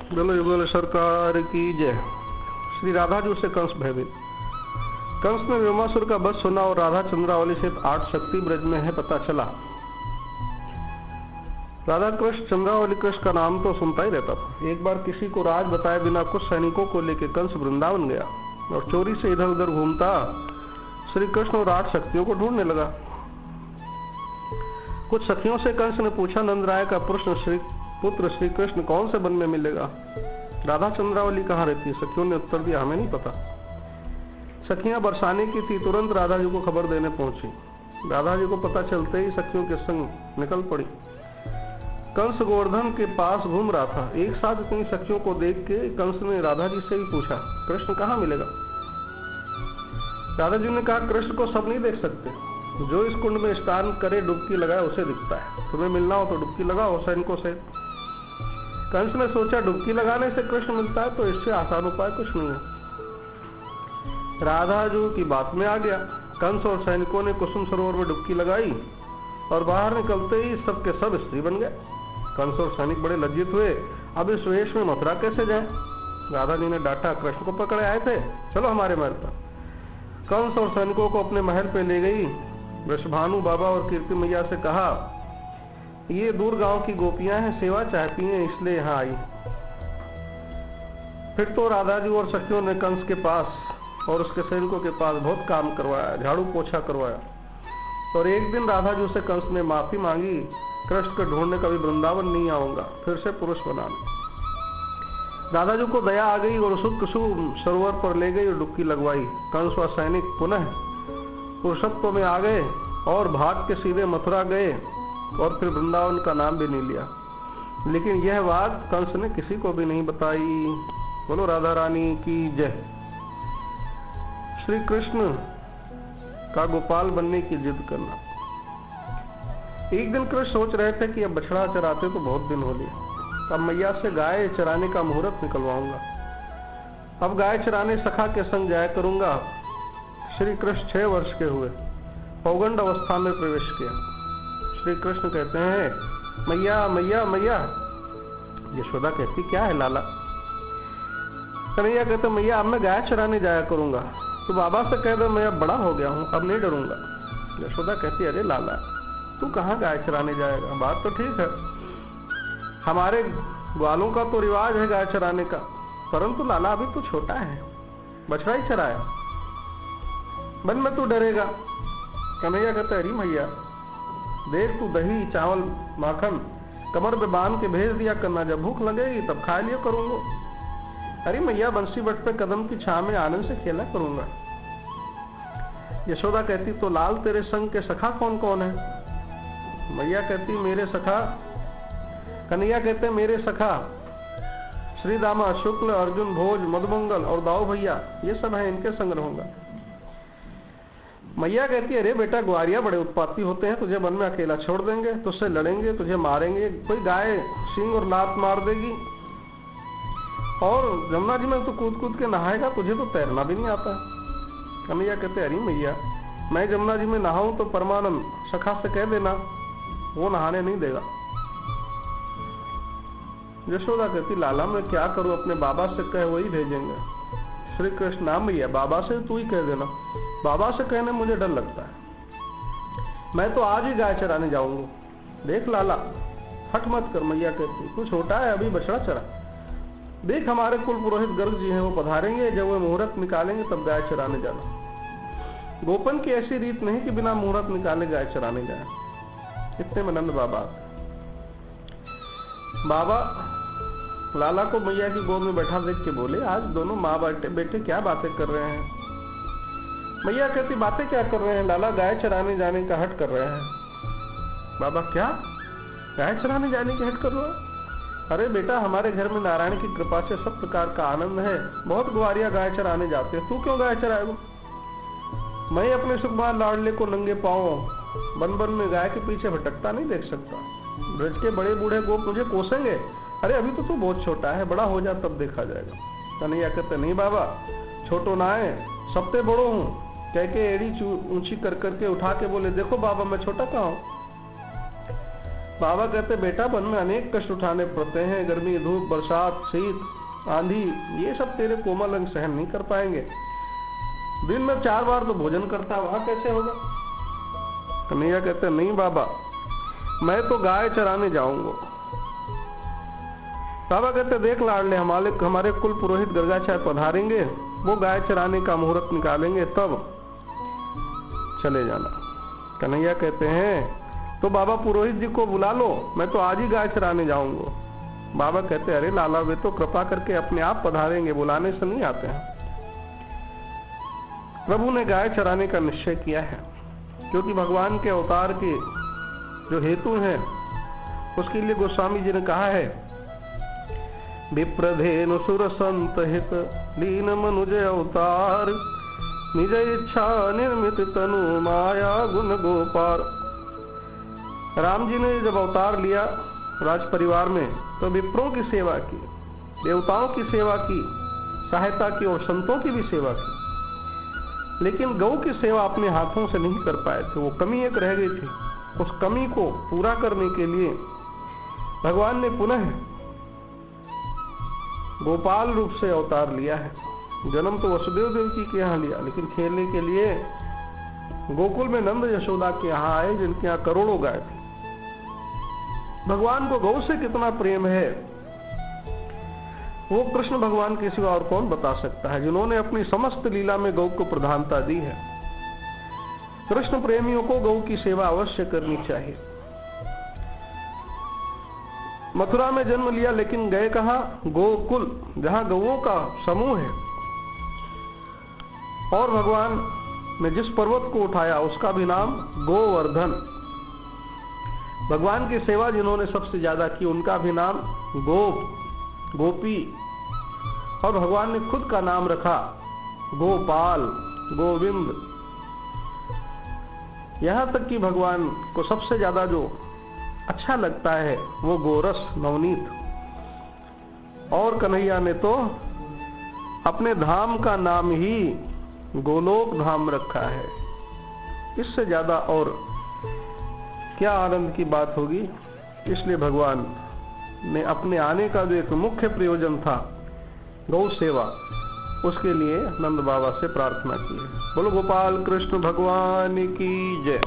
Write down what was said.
बोलो बोलो सरकार की जय। श्री राधा जी से कंस भयभीत। कंस ने व्योमासुर का वध सुना और राधा चंद्रावली सहित 8 शक्ति ब्रज में है पता चला। राधा कृष्ण चंद्रावली कृष्ण का नाम तो सुनता ही रहता था। एक बार किसी को राज बताए बिना कुछ सैनिकों को लेकर कंस वृंदावन गया और चोरी से इधर उधर घूमता श्री कृष्ण और 8 शक्तियों को ढूंढने लगा। कुछ सखियों से कंस ने पूछा, नंदराय का पुत्र श्री कृष्ण कौन से वन में मिलेगा? राधा चंद्रावली कहाँ रहती है? सखियों ने उत्तर दिया, हमें नहीं पता। सखियां बरसाने की थी, तुरंत राधा जी को खबर देने पहुंची। राधा जी को पता चलते ही सखियों के संग निकल पड़ी। कंस गोवर्धन के पास घूम रहा था। एक साथ इतनी सखियों को देख के कंस ने राधा जी से भी पूछा, कृष्ण कहाँ मिलेगा? राधा जी ने कहा, कृष्ण को सब नहीं देख सकते, जो इस कुंड में स्नान करे डुबकी लगाए उसे दिखता है। तुम्हें मिलना हो तो डुबकी लगाओ सैनिकों से। कंस ने सोचा, डुबकी लगाने से कृष्ण मिलता है तो इससे आसान उपाय कुछ नहीं है। राधा जी की बात में आ गया। कंस और सैनिकों ने कुसुम सरोवर में डुबकी लगाई और बाहर निकलते ही सबके सब स्त्री बन गए। कंस और सैनिक बड़े लज्जित हुए, अब इस वेश में मथुरा कैसे जाएं? राधा जी ने डांटा, कृष्ण को पकड़े आए थे, चलो हमारे महल पर। कंस और सैनिकों को अपने महल पे ले गई। वृषभानु बाबा और कीर्ति मैया से कहा, ये दूर गांव की गोपियां हैं, सेवा चाहती हैं, इसलिए यहाँ आई। फिर तो राधा जी और सखियों ने कंस के पास और उसके सैनिकों के पास बहुत काम करवाया, झाड़ू पोछा करवाया। और एक दिन राधा जी से कंस ने माफी मांगी, कृष्ण को ढूंढने कभी वृंदावन नहीं आऊंगा, फिर से पुरुष बना लो। राधा जी को दया आ गई और कुसुम सरोवर पर ले गई और डुबकी लगवाई। कंस व सैनिक पुनः पुरुषत्व में आ गए और भाग के सीधे मथुरा गए और फिर वृंदावन का नाम भी नहीं लिया। लेकिन यह बात कंस ने किसी को भी नहीं बताई। बोलो राधा रानी की जय। श्री कृष्ण का गोपाल बनने की जिद करना। एक दिन कृष्ण सोच रहे थे कि अब बछड़ा चराते तो बहुत दिन हो लिए, अब मैया से गाय चराने का मुहूर्त निकलवाऊंगा। अब गाय चराने सखा के संग जाया करूंगा। श्री कृष्ण 6 वर्ष के हुए, पौगंड अवस्था में प्रवेश किया। श्री कृष्ण कहते हैं, मैया मैया मैया। यशोदा कहती, क्या है लाला? कन्हैया कहते, मैया अब मैं गाय चराने जाया करूंगा, तो बाबा से कह दो मैं अब बड़ा हो गया हूं, अब नहीं डरूंगा। यशोदा कहती, अरे लाला तू कहाँ गाय चराने जाएगा? बात तो ठीक है, हमारे ग्वालों का तो रिवाज है गाय चराने का, परंतु लाला अभी तू छोटा है, बछड़ा ही चराया, मन में तू डरेगा। कन्हैया कहते, अरे मैया देख तू दही चावल माखन कमर पे बांध के भेज दिया करना, जब भूख लगेगी तब खा लिया करूंगा। अरे मैया बंसी बट पे कदम की छां में आनंद से खेला करूंगा। यशोदा कहती, तो लाल तेरे संग के सखा कौन कौन है? मैया कहती, मेरे सखा। कन्हैया कहते, मेरे सखा श्री दामा, शुक्ल, अर्जुन, भोज, मधुमंगल और दाऊ भैया, ये सब है, इनके संग रहूंगा। मैया कहती, अरे बेटा ग्वारिया बड़े उत्पाती होते हैं, तुझे वन में अकेला छोड़ देंगे, तुझसे लड़ेंगे, तुझे मारेंगे, कोई गाय सींग और लात मार देगी, और जमुना जी में तो कूद कूद के नहाएगा, तुझे तो तैरना भी नहीं आता। कन्हैया कहते, अरे मैया मैं जमुना जी में नहाऊं तो परमानंद सखा से कह देना, वो नहाने नहीं देगा। यशोदा कहती, लाला मैं क्या करूं, अपने बाबा से कह वही भेजेंगे। श्री कृष्ण, नाम मैया बाबा से तू ही कह देना, बाबा से कहने मुझे डर लगता है, मैं तो आज ही गाय चराने जाऊंगा। देख लाला हट मत कर। मैया कहती, तू छोटा है, अभी बछड़ा चरा, देख हमारे कुल पुरोहित गर्ग जी हैं, वो पधारेंगे, जब वो मुहूर्त निकालेंगे तब गाय चराने जाना। गोपन की ऐसी रीत नहीं कि बिना मुहूर्त निकाले गाय चराने जाए। इतने में नंद बाबा लाला को मैया की गोद में बैठा देख के बोले, आज दोनों माँ बेटे क्या बातें कर रहे हैं? मैया कहती, बातें क्या कर रहे हैं लाला, गाय चराने जाने का हट कर रहे हैं। बाबा, क्या गाय चराने जाने की हट कर रहे हो? अरे बेटा हमारे घर में नारायण की कृपा से सब प्रकार का आनंद है, बहुत ग्वारिया गाय चराने जाते हैं, तू क्यों गाय चराएगा? मैं अपने सुकुमार लाडले को नंगे पांव बन बन में गाय के पीछे भटकता नहीं देख सकता। ब्रज के बड़े बूढ़े गोप मुझे कोसेंगे। अरे अभी तो तू बहुत छोटा है, बड़ा हो जा तब देखा जाएगा। कन्हैया कहते, नहीं बाबा छोटो ना है, सबसे बड़ो हूँ। कह के एड़ी ऊंची कर करके उठा के बोले, देखो बाबा मैं छोटा कहाँ हूँ। बाबा कहते बेटा वन में अनेक कष्ट उठाने पड़ते हैं, गर्मी, धूप, बरसात, शीत, आंधी, ये सब तेरे कोमल अंग सहन नहीं कर पाएंगे। दिन में 4 बार तो भोजन करता, वहां कैसे होगा? कन्हैया कहते नहीं बाबा, मैं तो गाय चराने जाऊंगा। बाबा कहते देख लाडले, हमारे कुल पुरोहित गर्गाचार्य पधारेंगे, वो गाय चराने का मुहूर्त निकालेंगे, तब चले जाना। कन्हैया कहते हैं तो बाबा पुरोहित जी को बुला लो, मैं तो आज ही गाय चराने जाऊंगा। बाबा कहते अरे लाला, वे तो कृपा करके अपने आप पधारेंगे, बुलाने से नहीं आते हैं। प्रभु ने गाय चराने का निश्चय किया है, क्योंकि भगवान के अवतार के जो हेतु हैं उसके लिए गोस्वामी जी ने कहा है, विप्रधेनु सुर संत हित लीन मनुज अवतार, निज इच्छा निर्मित तनु माया गुण गोपार। राम जी ने जब अवतार लिया राज परिवार में, तो विप्रों की सेवा की, देवताओं की सेवा की, सहायता की और संतों की भी सेवा की, लेकिन गौ की सेवा अपने हाथों से नहीं कर पाए थे। वो कमी एक रह गई थी। उस कमी को पूरा करने के लिए भगवान ने पुनः गोपाल रूप से अवतार लिया है। जन्म तो वसुदेव देवकी के यहाँ लिया, लेकिन खेलने के लिए गोकुल में नंद यशोदा के यहाँ आए, जिनके यहाँ करोड़ों गाय थे। भगवान को गौ से कितना प्रेम है वो कृष्ण भगवान के सिवा और कौन बता सकता है, जिन्होंने अपनी समस्त लीला में गौ को प्रधानता दी है। कृष्ण प्रेमियों को गौ की सेवा अवश्य करनी चाहिए। मथुरा में जन्म लिया, लेकिन गए कहां? गोकुल, जहां गौओं का समूह है। और भगवान ने जिस पर्वत को उठाया उसका भी नाम गोवर्धन। भगवान की सेवा जिन्होंने सबसे ज्यादा की उनका भी नाम गोप, गोपी। और भगवान ने खुद का नाम रखा गोपाल, गोविंद। यहां तक कि भगवान को सबसे ज्यादा जो अच्छा लगता है वो गोरस, नवनीत। और कन्हैया ने तो अपने धाम का नाम ही गोलोक धाम रखा है। इससे ज्यादा और क्या आनंद की बात होगी। इसलिए भगवान ने अपने आने का जो एक मुख्य प्रयोजन था गौ सेवा, उसके लिए नंद बाबा से प्रार्थना की है। बोलो गोपाल कृष्ण भगवान की जय।